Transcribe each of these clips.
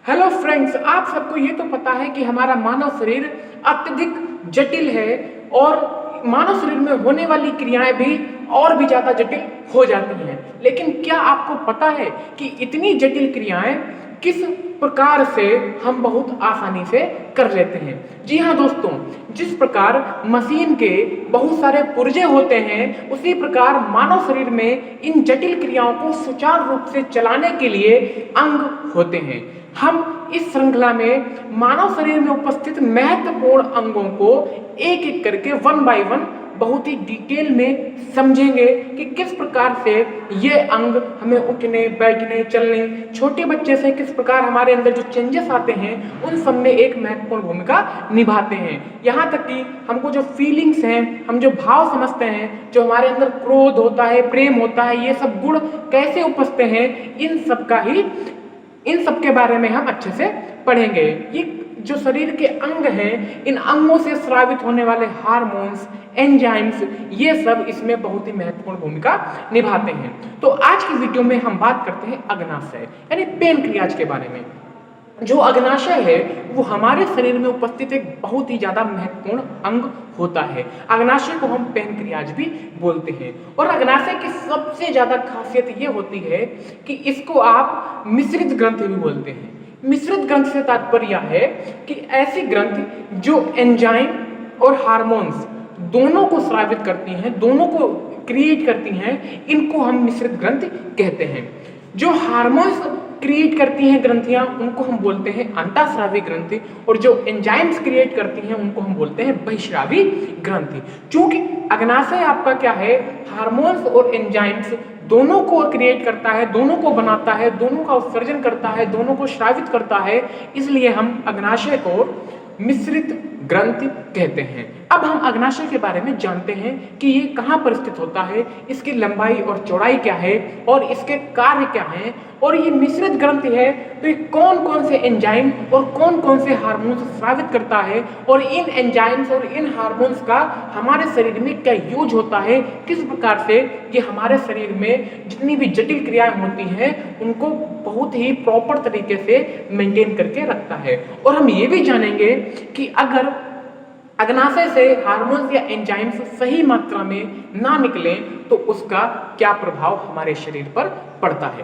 Hello friends, आप सबको ये तो पता है कि हमारा मानव शरीर अत्यधिक जटिल है और मानव शरीर में होने वाली क्रियाएं भी और भी ज़्यादा जटिल हो जाती हैं। लेकिन क्या आपको पता है कि इतनी जटिल क्रियाएं किस प्रकार से हम बहुत आसानी से कर लेते हैं? जी हाँ दोस्तों, जिस प्रकार मशीन के बहुत सारे पुर्जे होते हैं, उसी प्रकार मानव शरीर में इन जटिल क्रियाओं को सुचारू रूप से चलाने के लिए अंग होते हैं। हम इस श्रृंखला में मानव शरीर में उपस्थित महत्वपूर्ण अंगों को एक एक करके वन बाय वन बहुत ही डिटेल में समझेंगे कि किस प्रकार से ये अंग हमें उठने, बैठने, चलने, छोटे बच्चे से किस प्रकार हमारे अंदर जो चेंजेस आते हैं उन सब में एक महत्वपूर्ण भूमिका निभाते हैं। यहाँ तक कि हमको जो फीलिंग्स हैं, हम जो भाव समझते हैं, जो हमारे अंदर क्रोध होता है, प्रेम होता है, ये सब गुण कैसे उपजते हैं, इन सब के बारे में हम अच्छे से पढ़ेंगे। ये जो शरीर के अंग हैं, इन अंगों से स्रावित होने वाले हार्मोन्स, एंजाइम्स, ये सब इसमें बहुत ही महत्वपूर्ण भूमिका निभाते हैं। तो आज की वीडियो में हम बात करते हैं अग्नाशय यानी पेनक्रियाज के बारे में। जो अग्नाशय है वो हमारे शरीर में उपस्थित एक बहुत ही ज्यादा महत्वपूर्ण अंग होता है। अग्नाशय को हम पेनक्रियाज भी बोलते हैं। और अग्नाशय की सबसे ज्यादा खासियत ये होती है कि इसको आप मिश्रित ग्रंथि भी बोलते हैं। मिश्रित ग्रंथि से तात्पर्य है कि ऐसी ग्रंथि जो एंजाइम और हार्मोन्स दोनों को स्रावित करती हैं, दोनों को क्रिएट करती हैं, इनको हम मिश्रित ग्रंथि कहते हैं। जो हार्मोन्स क्रिएट करती हैं ग्रंथियां, उनको हम बोलते हैं अंतःस्रावी ग्रंथि, और जो एंजाइम्स क्रिएट करती हैं उनको हम बोलते हैं बहिःस्रावी ग्रंथि। क्योंकि अग्नाशय आपका क्या है, हार्मोन्स और एंजाइम्स दोनों को क्रिएट करता है, दोनों को बनाता है, दोनों का उत्सर्जन करता है, दोनों को स्रावित करता है, इसलिए हम अग्नाशय को मिश्रित ग्रंथि कहते हैं। अब हम अग्नाशय के बारे में जानते हैं कि ये कहाँ पर स्थित होता है, इसकी लंबाई और चौड़ाई क्या है और इसके कार्य क्या हैं। और ये मिश्रित ग्रंथि है तो ये कौन कौन से एंजाइम और कौन कौन से हार्मोन्स स्रावित करता है, और इन एंजाइम्स और इन हार्मोन्स का हमारे शरीर में क्या यूज होता है, किस प्रकार से ये हमारे शरीर में जितनी भी जटिल क्रियाएं होती हैं उनको बहुत ही प्रॉपर तरीके से मेंटेन करके रखता है। और हम ये भी जानेंगे कि अगर अग्नाशय से हार्मोन्स या एंजाइम्स सही मात्रा में ना निकलें तो उसका क्या प्रभाव हमारे शरीर पर पड़ता है।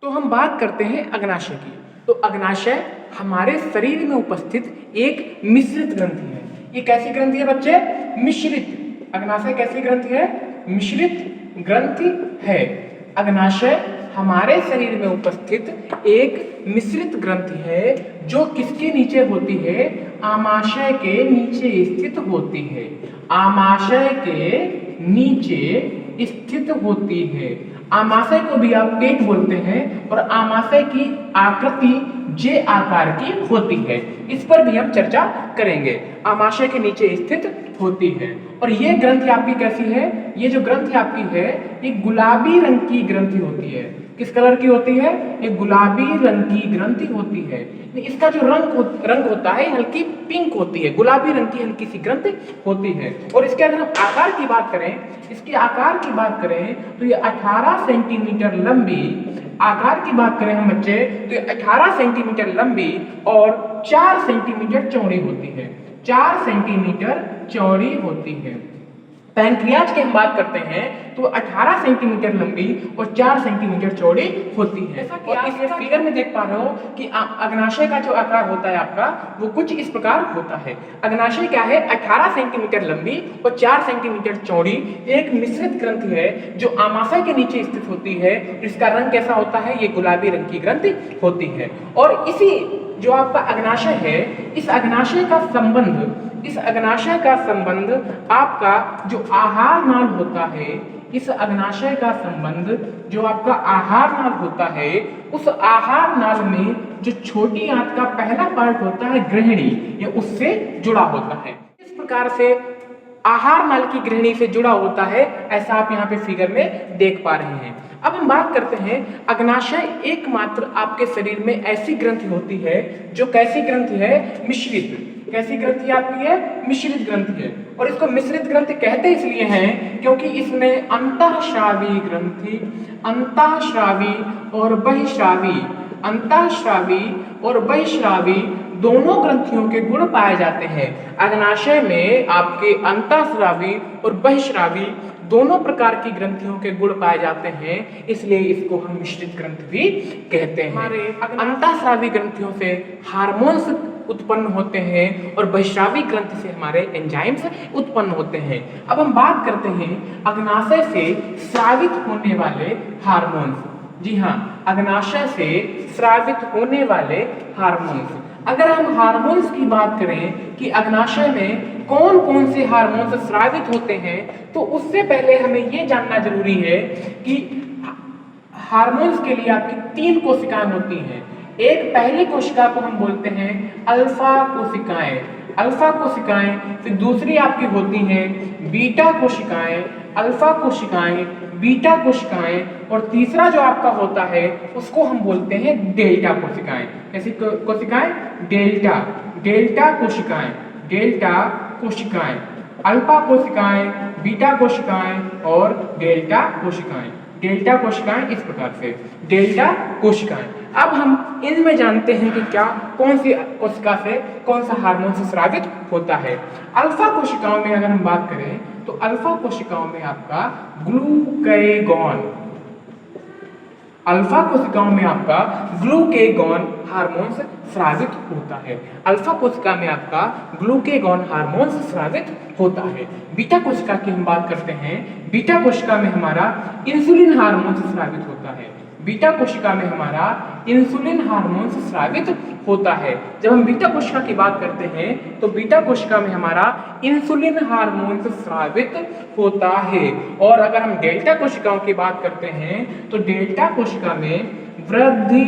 तो हम बात करते हैं अग्नाशय की। तो अग्नाशय हमारे शरीर में उपस्थित एक मिश्रित ग्रंथि है। ये कैसी ग्रंथि है बच्चे? मिश्रित। अग्नाशय कैसी ग्रंथि है? मिश्रित ग्रंथि है। अग्नाशय हमारे शरीर में उपस्थित एक मिश्रित ग्रंथि है जो किसके नीचे होती है? आमाशय के नीचे स्थित होती है। आमाशय के नीचे स्थित होती है। आमाशय को भी आप पेट बोलते हैं और आमाशय की आकृति जे आकार की होती है। इस पर भी हम चर्चा करेंगे। आमाशय के नीचे स्थित होती है। और ये ग्रंथि आपकी कैसी है? ये जो ग्रंथि आपकी है ये गुलाबी रंग की ग्रंथि होती है। किस कलर की होती है? ये गुलाबी रंग की ग्रंथि होती है। इसका जो रंग होता है हल्की पिंक होती है, गुलाबी रंग की हल्की सी ग्रंथि होती है। और इसके अगर हम आकार की बात करें, इसके आकार की बात करें तो ये 18 सेंटीमीटर लंबी, आकार की बात करें हम बच्चे तो ये 18 सेंटीमीटर लंबी और 4 सेंटीमीटर चौड़ी होती है। 4 सेंटीमीटर चौड़ी होती है। पैनक्रियाज की हम बात करते हैं तो 18 सेंटीमीटर लंबी और 4 सेंटीमीटर चौड़ी होती है। और इस फिगर में देख पा रहे हो कि अग्नाशय का जो आकार होता है आपका वो कुछ इस प्रकार होता है। अग्नाशय क्या है? 18 सेंटीमीटर लंबी और 4 सेंटीमीटर चौड़ी। एक मिश्रित ग्रंथि है जो आमाशय के नीचे स्थित होती है। इसका रंग कैसा होता है? ये गुलाबी रंग की ग्रंथि होती है। और इसी जो आपका अग्नाशय है, इस अग्नाशय का संबंध आपका जो आहार नाल होता है, इस अग्नाशय का संबंध जो आपका आहार नाल होता है, उस आहार नाल में जो छोटी आंत का पहला पार्ट होता है ग्रहणी, ये उससे जुड़ा होता है। इस प्रकार से आहार नाल की ग्रहणी से जुड़ा होता है, ऐसा आप यहाँ पे फिगर में देख पा रहे हैं। अब हम बात करते हैं अग्नाशय एकमात्र आपके शरीर में ऐसी ग्रंथि होती है जो कैसी ग्रंथि है? मिश्रित। कैसी ग्रंथि आपकी है? मिश्रित ग्रंथि है। और इसको मिश्रित ग्रंथि कहते इसलिए हैं क्योंकि इसमें अंतःस्रावी ग्रंथि, अंतःस्रावी और बहिःस्रावी अंतःस्रावी और बहिःस्रावी दोनों ग्रंथियों के गुण पाए जाते हैं। अग्नाशय में आपके अंतःस्रावी और बहिःस्रावी दोनों प्रकार की ग्रंथियों के गुण पाए जाते हैं, इसलिए इसको हम मिश्रित ग्रंथ भी कहते हैं। हमारे अंतःस्रावी ग्रंथियों से हार्मोन्स उत्पन्न होते हैं और बहिःस्रावी ग्रंथि से हमारे एंजाइम्स उत्पन्न होते हैं। अब हम बात करते हैं अग्नाशय से स्रावित होने वाले हार्मोन्स। जी हाँ, अग्नाशय से स्रावित होने वाले हार्मोन्स। अगर हम हार्मोन्स की बात करें कि अग्नाशय में कौन कौन से हार्मोन्स स्रावित होते हैं, तो उससे पहले हमें यह जानना जरूरी है कि हार्मोन्स के लिए आपकी 3 कोशिकाएं होती हैं। एक पहली कोशिका को हम बोलते हैं अल्फा कोशिकाएं, अल्फा कोशिकाएं। फिर दूसरी आपकी होती हैं बीटा कोशिकाएं, अल्फा कोशिकाएं, बीटा कोशिकाएं, और तीसरा जो आपका होता है उसको हम बोलते हैं डेल्टा कोशिकाएं। ऐसी कोशिकाएं डेल्टा, डेल्टा कोशिकाएं, डेल्टा कोशिकाएं, अल्फा कोशिकाएं, बीटा कोशिकाएं और डेल्टा कोशिकाएं। डेल्टा कोशिकाएं इस प्रकार से डेल्टा कोशिकाएं। अब हम इनमें जानते हैं कि क्या कौन सी कोशिका से कौन सा हार्मोन से स्रावित होता है। अल्फा कोशिकाओं में अगर हम बात करें तो अल्फा कोशिकाओं में आपका ग्लूकेगॉन, अल्फा कोशिकाओं में आपका ग्लूकेगॉन हार्मोन स्रावित होता है। अल्फा कोशिका में आपका ग्लूकेगॉन हार्मोन स्रावित होता है। बीटा कोशिका की हम बात करते हैं, बीटा कोशिका में हमारा इंसुलिन हार्मोन स्रावित होता है। बीटा कोशिका में हमारा इंसुलिन हार्मोन स्रावित होता है। जब हम बीटा कोशिका की बात करते हैं तो बीटा कोशिका में हमारा इंसुलिन हार्मोन स्रावित होता है। और अगर हम डेल्टा कोशिकाओं की बात करते हैं तो डेल्टा कोशिका में वृद्धि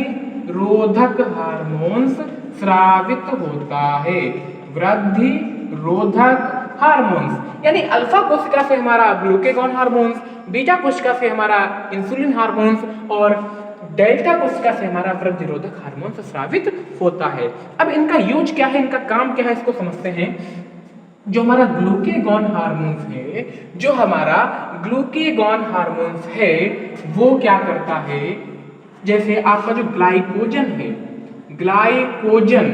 रोधक हार्मोन्स स्रावित होता है। वृद्धि रोधक हार्मोन्स, यानी अल्फा कोशिका से हमारा ग्लूकेगॉन हार्मोन्स, बीटा कोशिका से हमारा इंसुलिन हार्मोन्स और डेल्टा कोशिका से हमारा वृद्धि रोधक हार्मोन स्रावित होता है। अब इनका यूज क्या है, इनका काम क्या है, इसको समझते हैं। जो हमारा ग्लूकेगॉन हार्मोन्स है, जो हमारा ग्लूकेगॉन हार्मोन्स है वो क्या करता है, जैसे आपका जो ग्लाइकोजन है, ग्लाइकोजन,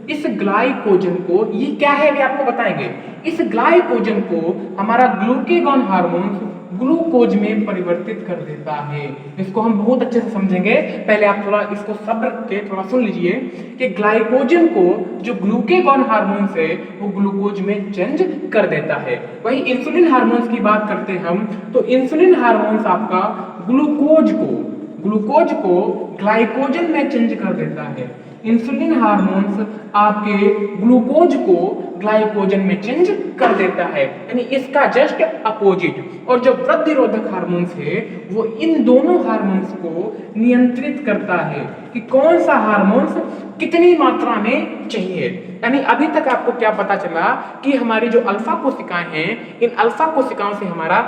इस ग्लाइकोजन को, ये क्या है अभी आपको बताएंगे। इस ग्लाइकोजन को हमारा ग्लूकेगॉन हार्मोन ग्लूकोज में परिवर्तित कर देता है। इसको हम बहुत अच्छे से समझेंगे, पहले आप थोड़ा इसको सब्र के थोड़ा सुन लीजिए कि ग्लाइकोजन को जो ग्लूकेगॉन हार्मोन है वो ग्लूकोज में चेंज कर देता है। वही इंसुलिन हार्मोन्स की बात करते हैं हम, तो इंसुलिन हार्मोन्स आपका ग्लूकोज को ग्लाइकोजन में चेंज कर देता है। इंसुलिन हार्मोन्स आपके ग्लूकोज को ग्लाइकोजन में चेंज कर देता है, यानी इसका जस्ट अपोजिट। और जो वृद्धि रोधक हार्मोन्स है वो इन दोनों हार्मोन्स को नियंत्रित करता है कि कौन सा हार्मोन्स कितनी मात्रा में चाहिए। यानी अभी तक आपको क्या पता चला कि हमारी जो अल्फा कोशिकाएं हैं, इन अल्फा कोशिकाओं से हमारा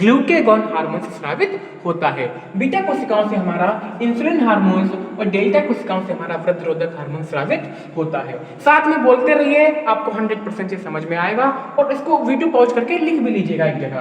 ग्लूकेगॉन हार्मोन स्रावित होता है, बीटा कोशिकाओं से हमारा इंसुलिन हार्मोन और डेल्टा कोशिकाओं से हमारा वृद्धि रोधक हार्मोन स्रावित होता है। साथ में बोलते रहिए, आपको 100% से समझ में आएगा। और इसको वीडियो पॉज करके लिख भी लीजिएगा एक जगह।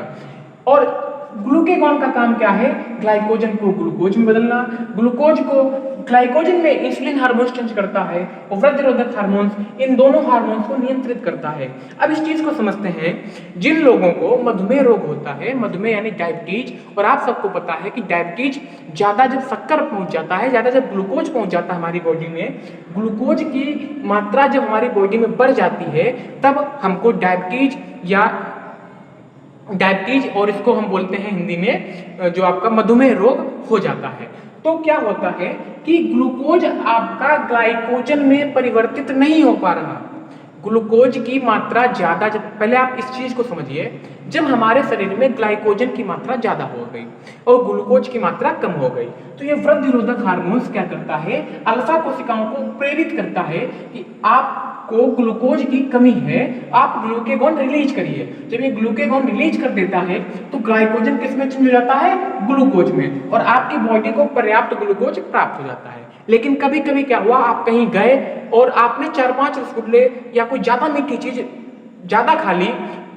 और ग्लूकेगॉन का काम क्या है, ग्लाइकोजन को ग्लूकोज में बदलना, ग्लूकोज को ग्लाइकोजन में इंसुलिन हार्मोन चेंज करता है और वृद्धि रोधक हार्मोन इन दोनों हार्मोन्स को नियंत्रित करता है। अब इस चीज को समझते हैं, जिन लोगों को मधुमेह रोग होता है, मधुमेह यानी डायबिटीज, और आप सबको पता है कि डायबिटीज ज्यादा जब शक्कर पहुंच जाता है, ज्यादा जब ग्लूकोज पहुंच जाता है हमारी बॉडी में, ग्लूकोज की मात्रा जब हमारी बॉडी में बढ़ जाती है तब हमको डायबिटीज और इसको हम बोलते हैं हिंदी में जो आपका मधुमेह रोग हो जाता है। तो क्या होता है कि ग्लूकोज आपका ग्लाइकोजन में परिवर्तित नहीं हो पा रहा, ग्लूकोज की मात्रा ज्यादा, जब पहले आप इस चीज को समझिए, जब हमारे शरीर में ग्लाइकोजन की मात्रा ज्यादा हो गई और ग्लूकोज की मात्रा कम हो गई तो ये वृद्धि रोधक हार्मोन्स क्या करता है, अल्फा कोशिकाओं को प्रेरित करता है कि आपको ग्लूकोज की कमी है, आप ग्लूकेगॉन रिलीज करिए। जब ये ग्लूकेगॉन रिलीज कर देता है तो ग्लाइकोजन किस में चेंज हो जाता है, ग्लूकोज में, और आपकी बॉडी को पर्याप्त ग्लूकोज प्राप्त हो जाता है। लेकिन कभी कभी क्या हुआ, आप कहीं गए और आपने 4-5 रसगुल्ले या कोई ज्यादा मीठी चीज ज्यादा खा ली,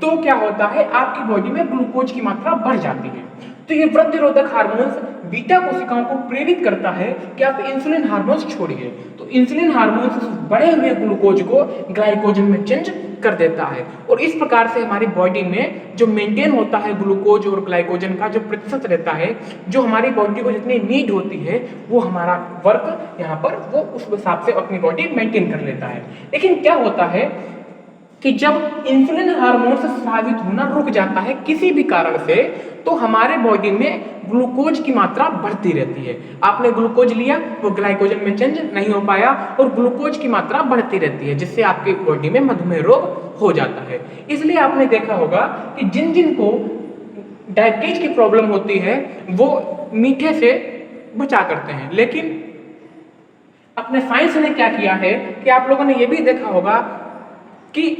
तो क्या होता है आपकी बॉडी में ग्लूकोज की मात्रा बढ़ जाती है। तो ये वृद्धिरोधक हार्मोन्स बीटा कोशिकाओं को प्रेरित करता है कि आप इंसुलिन हार्मोन्स छोड़िए। तो इंसुलिन हार्मोन्स बढ़े हुए ग्लूकोज को ग्लाइकोजन में चेंज कर देता है और इस प्रकार से हमारी बॉडी में जो मेंटेन होता है ग्लूकोज और ग्लाइकोजन का जो प्रतिशत रहता है, जो हमारी बॉडी को जितनी नीड होती है वो हमारा वर्क यहाँ पर वो उस हिसाब से अपनी बॉडी मेंटेन कर लेता है। लेकिन क्या होता है कि जब इंसुलिन हार्मोन से स्रावित होना रुक जाता है किसी भी कारण से, तो हमारे बॉडी में ग्लूकोज की मात्रा बढ़ती रहती है। आपने ग्लूकोज लिया, वो ग्लाइकोजन में चेंज नहीं हो पाया और ग्लूकोज की मात्रा बढ़ती रहती है, जिससे आपकी बॉडी में मधुमेह रोग हो जाता है। इसलिए आपने देखा होगा कि जिन जिन को डायबिटीज की प्रॉब्लम होती है वो मीठे से बचा करते हैं। लेकिन अपने साइंस ने क्या किया है कि आप लोगों ने ये भी देखा होगा कि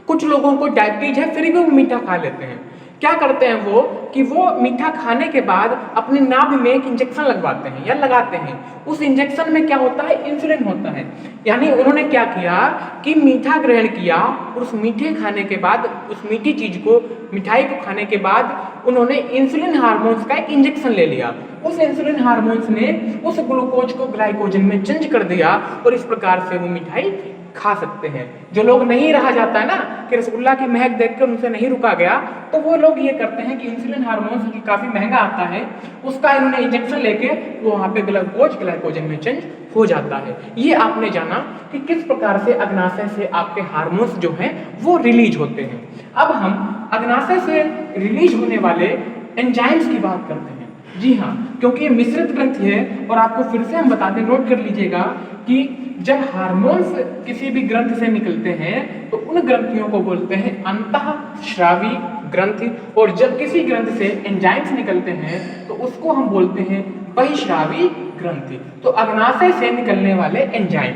कुछ लोगों को डायबिटीज है फिर भी वो मीठा खा लेते हैं। क्या करते हैं वो कि वो मीठा खाने के बाद अपनी नाभि में एक इंजेक्शन लगवाते हैं या लगाते हैं। उस इंजेक्शन में क्या होता है, इंसुलिन होता है। यानी उन्होंने क्या किया कि मीठा ग्रहण किया और उस मीठे खाने के बाद, उस मीठी चीज को, मिठाई को खाने के बाद उन्होंने इंसुलिन हार्मोन्स का एक इंजेक्शन ले लिया। उस इंसुलिन हार्मोन्स ने उस ग्लूकोज को ग्लाइकोजन में चेंज कर दिया और इस प्रकार से वो मिठाई खा सकते हैं। जो लोग नहीं रहा जाता है ना कि रसगुल्ला की महक देखकर उनसे नहीं रुका गया, तो वो लोग ये करते हैं कि इंसुलिन हार्मोन जो काफी महंगा आता है उसका इन्होंने इंजेक्शन लेके वो वहां पे ग्लाइकोजन में चेंज हो जाता है। ये आपने जाना कि किस प्रकार से अग्नाशय से आपके हार्मोन्स जो हैं वो रिलीज होते हैं। अब हम अग्नाशय से रिलीज होने वाले एंजाइम्स की बात करते हैं। जी हाँ, क्योंकि ये मिश्रित ग्रंथि है और आपको फिर से हम बता दें, नोट कर लीजिएगा कि जब हार्मोन्स किसी भी ग्रंथ से निकलते हैं तो उन ग्रंथियों को बोलते हैं अंतःस्रावी ग्रंथि, और जब किसी ग्रंथ से एंजाइम्स निकलते हैं तो उसको हम बोलते हैं बहिस्रावी ग्रंथि। तो अग्नाशय से निकलने वाले एंजाइम,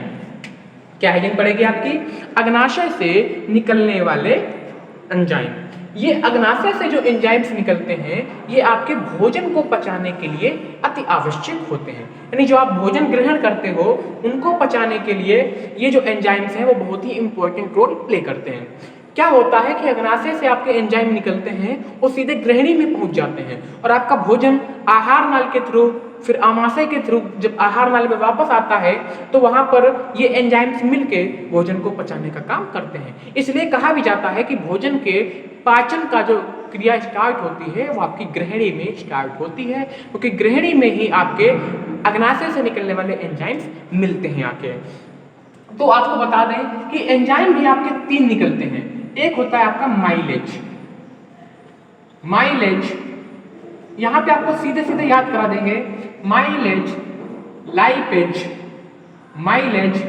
क्या हेडिंग पड़ेगी आपकी, अग्नाशय से निकलने वाले एंजाइम। ये अग्नाशय से जो एंजाइम्स निकलते हैं ये आपके भोजन को पचाने के लिए अति आवश्यक होते हैं। यानी जो आप भोजन ग्रहण करते हो उनको पचाने के लिए ये जो एंजाइम्स हैं वो बहुत ही इंपॉर्टेंट रोल प्ले करते हैं। क्या होता है कि अग्नाशय से आपके एंजाइम निकलते हैं वो सीधे ग्रहणी में पहुंच जाते हैं और आपका भोजन आहार नाल के थ्रू, फिर आमाशय के थ्रू जब आहार नाल में वापस आता है तो वहां पर ये एंजाइम्स मिलके भोजन को पचाने का काम करते हैं। इसलिए कहा भी जाता है कि भोजन के पाचन का जो क्रिया स्टार्ट होती है वो आपकी ग्रहणी में स्टार्ट होती है, क्योंकि ग्रहणी में ही आपके अग्नाशय से निकलने वाले एंजाइम्स मिलते हैं आके। तो आपको बता दें कि एंजाइम भी आपके 3 निकलते हैं। एक होता है आपका माइलेज। माइलेज यहां पे आपको सीधे सीधे याद करा देंगे, mileage, lipase, mileage,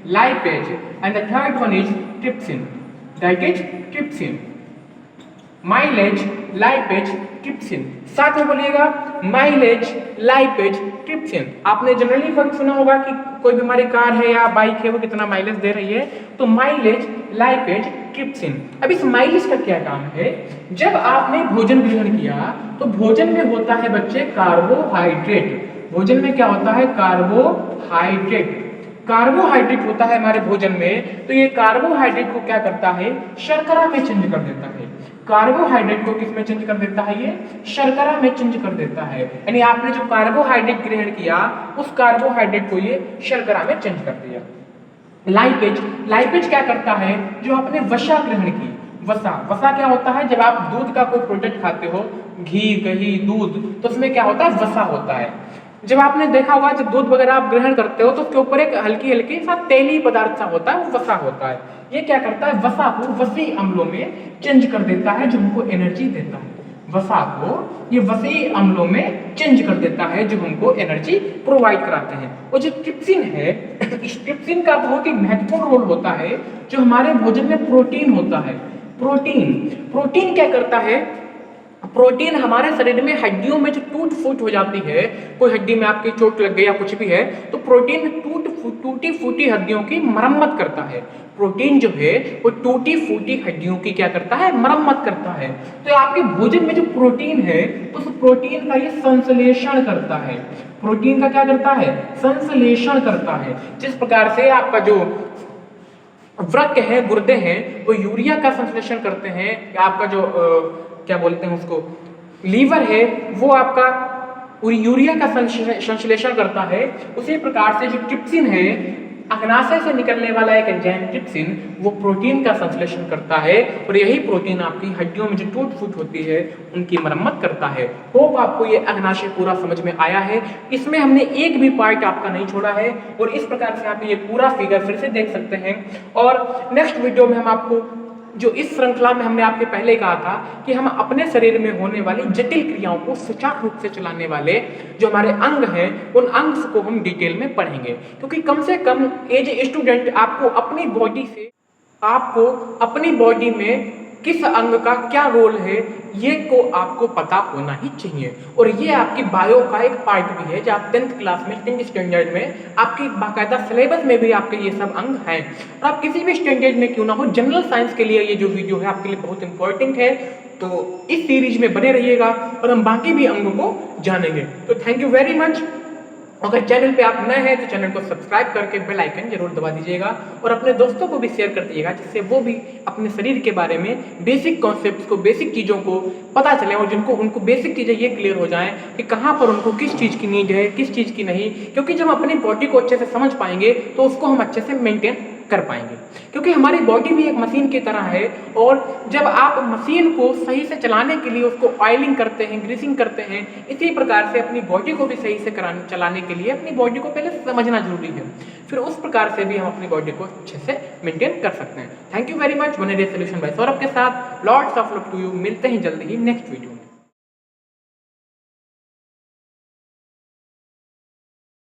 lipase, and the third one is trypsin, that is trypsin. Mileage, lipase, trypsin, साथ में बोलिएगा माइलेज, लाइपेज, ट्रिप्सिन। आपने जनरली फर्क सुना होगा कि कोई भी हमारी कार है या बाइक है वो कितना माइलेज दे रही है, तो माइलेज, लाइपेज, ट्रिप्सिन। अब इस माइलेज का क्या काम है, जब आपने भोजन ग्रहण किया तो भोजन में होता है बच्चे कार्बोहाइड्रेट। भोजन में क्या होता है, कार्बोहाइड्रेट। कार्बोहाइड्रेट होता है हमारे भोजन में, तो ये कार्बोहाइड्रेट को क्या करता है, शर्करा में चेंज कर देता है। कार्बोहाइड्रेट को किस में चेंज कर देता है, ये शर्करा में चेंज कर देता है। यानी आपने जो कार्बोहाइड्रेट ग्रहण किया उस कार्बोहाइड्रेट को ये शर्करा में चेंज कर दिया। लाइपेज, लाइपेज क्या करता है, जो आपने वसा ग्रहण की, वसा, वसा क्या होता है, जब आप दूध का कोई प्रोडक्ट खाते हो, घी, दही, दूध, तो उसमें क्या होता है, वसा होता है। जब आपने देखा होगा जब दूध वगैरह आप ग्रहण करते हो तो उसके ऊपर एक हल्की हल्की सा तेली पदार्थ सा होता है, वो वसा होता है। ये क्या करता है, वसा को वसी अम्लों में चेंज कर देता है जो हमको एनर्जी देता है। वसा को ये वसी अम्लों में चेंज कर देता है जो हमको एनर्जी प्रोवाइड कराते हैं। और जो ट्रिप्सिन है, इस ट्रिप्सिन का बहुत ही महत्वपूर्ण रोल होता है जो हमारे भोजन में प्रोटीन होता है। प्रोटीन, प्रोटीन क्या करता है, प्रोटीन हमारे शरीर में हड्डियों में जो टूट फूट हो जाती है, कोई हड्डी में आपकी चोट लग गई या कुछ भी है, तो प्रोटीन टूटी फूटी हड्डियों की मरम्मत करता है। प्रोटीन जो है वो टूटी फूटी हड्डियों की क्या करता है, मरम्मत करता है। तो आपके भोजन में जो प्रोटीन है उस प्रोटीन का ये संश्लेषण करता है। प्रोटीन का क्या करता है, संश्लेषण करता है। जिस प्रकार से आपका जो वृक्क है, गुर्दे हैं, वो यूरिया का संश्लेषण करते हैं, आपका जो क्या बोलते हैं उसको, लीवर है वो आपका यूरिया का संश्लेषण करता है। उसी प्रकार से जो ट्रिप्सिन है, अग्नाशय से निकलने वाला एक एंजाइम ट्रिप्सिन, वो प्रोटीन का संश्लेषण करता है और यही प्रोटीन आपकी हड्डियों में जो टूट फूट होती है उनकी मरम्मत करता है। होप आपको ये अग्नाशय पूरा समझ में आया है। इसमें हमने एक भी पार्ट आपका नहीं छोड़ा है और इस प्रकार से आप ये पूरा फिगर फिर से देख सकते हैं। और नेक्स्ट वीडियो में हम आपको जो इस श्रृंखला में हमने आपके पहले कहा था कि हम अपने शरीर में होने वाली जटिल क्रियाओं को सुचारू रूप से चलाने वाले जो हमारे अंग हैं उन अंग को हम डिटेल में पढ़ेंगे, क्योंकि कम से कम एज ए स्टूडेंट आपको अपनी बॉडी में किस अंग का क्या रोल है ये को आपको पता होना ही चाहिए। और ये आपकी बायो का एक पार्ट भी है जो आप 10th क्लास में 10th स्टैंडर्ड में आपकी बाकायदा सिलेबस में भी आपके ये सब अंग हैं। और आप किसी भी स्टैंडर्ड में क्यों ना हो, जनरल साइंस के लिए ये जो वीडियो है आपके लिए बहुत इंपॉर्टेंट है। तो इस सीरीज में बने रहिएगा और हम बाकी भी अंगों को जानेंगे। तो थैंक यू वेरी मच। अगर चैनल पे आप नए हैं तो चैनल को सब्सक्राइब करके बेल आइकन जरूर दबा दीजिएगा और अपने दोस्तों को भी शेयर कर दीजिएगा, जिससे वो भी अपने शरीर के बारे में बेसिक कॉन्सेप्ट्स को, बेसिक चीज़ों को पता चले और उनको बेसिक चीज़ें ये क्लियर हो जाएं कि कहाँ पर उनको किस चीज़ की नीड है, किस चीज़ की नहीं। क्योंकि जब हम अपनी बॉडी को अच्छे से समझ पाएंगे तो उसको हम अच्छे से मेंटेन कर पाएंगे, क्योंकि हमारी बॉडी भी एक मशीन की तरह है। और जब आप मशीन को सही से चलाने के लिए उसको ऑयलिंग करते हैं, ग्रीसिंग करते हैं, इसी प्रकार से अपनी बॉडी को भी सही से चलाने के लिए अपनी बॉडी को पहले समझना जरूरी है, फिर उस प्रकार से भी हम अपनी बॉडी को अच्छे से मेंटेन कर सकते हैं। Thank you very much. बने रहिए सॉल्यूशन बाय सौरभ के साथ। Lots of love to you. मिलते हैं जल्दी ही नेक्स्ट वीडियो।